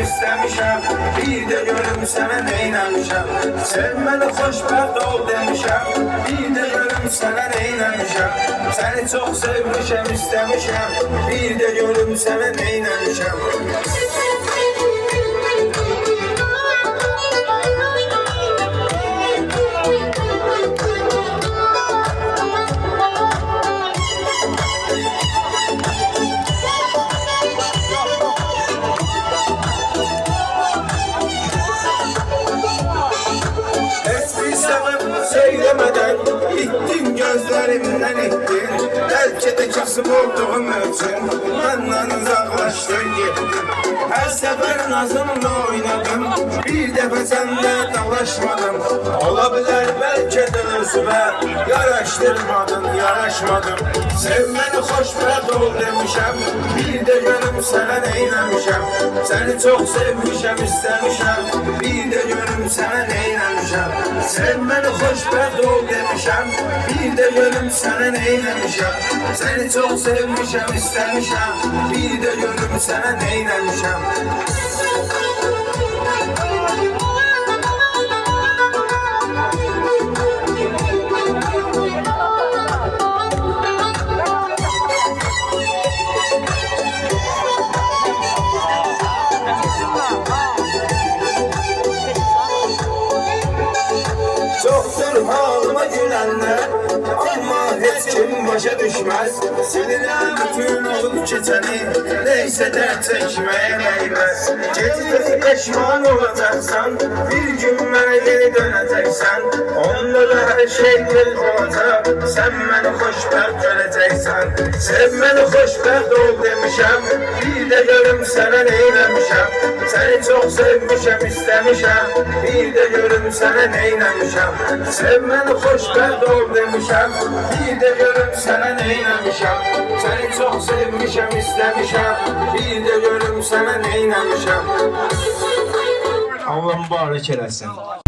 istemişəm. Bir də görüm sənə neyləmişəm. Sevməni xoşbəxt ol demişəm. Bir də görüm sənə neyləmişəm. Səni çox sevmişəm, istemişəm. Bir də görüm sənə neyləmişəm. Söylemeden gittin, gözlerimden ettin. Belki de kasım olduğum için benden uzaklaştın gittin. Her sefer nazımla oynadım, bir defa sende dalaşmadım. Olabilir belki de özüme yaraşmadım. Sevmeni xoşbəxt ol demişəm. Bir de görüm sana neyləmişəm. Seni çok sevmişəm, istemişəm. Bir de görüm sana neyləmişəm. Sevmeni xoşbəxt ol demişəm. Bir de görüm sana neyləmişəm. Seni çok sevmişəm, istemişəm. Bir de görüm sana neyləmişəm. Çoktur halıma gülenler ama hiç kim başa düşmez. Seninle bütün olup geçeni neyse dert çekmeye değmez. Gecikte peşman olacaksan, bir gün bana geri döneceksen, onda da her şey bir olacak. Sen beni xoşbəxt göreceksen. Sevmeni xoşbəxt ol demişəm. Bir de görüm sana neyləmişəm. Seni çok sevmişəm, istemişəm. Bir de görüm sana neyləmişəm. Sevmeni xoşbəxt ol demişəm. Bir de görüm sana neyləmişəm. Seni çok sevmişəm, istemişəm. Bir de görüm sana neyləmişəm. Allah mübarək eləsin.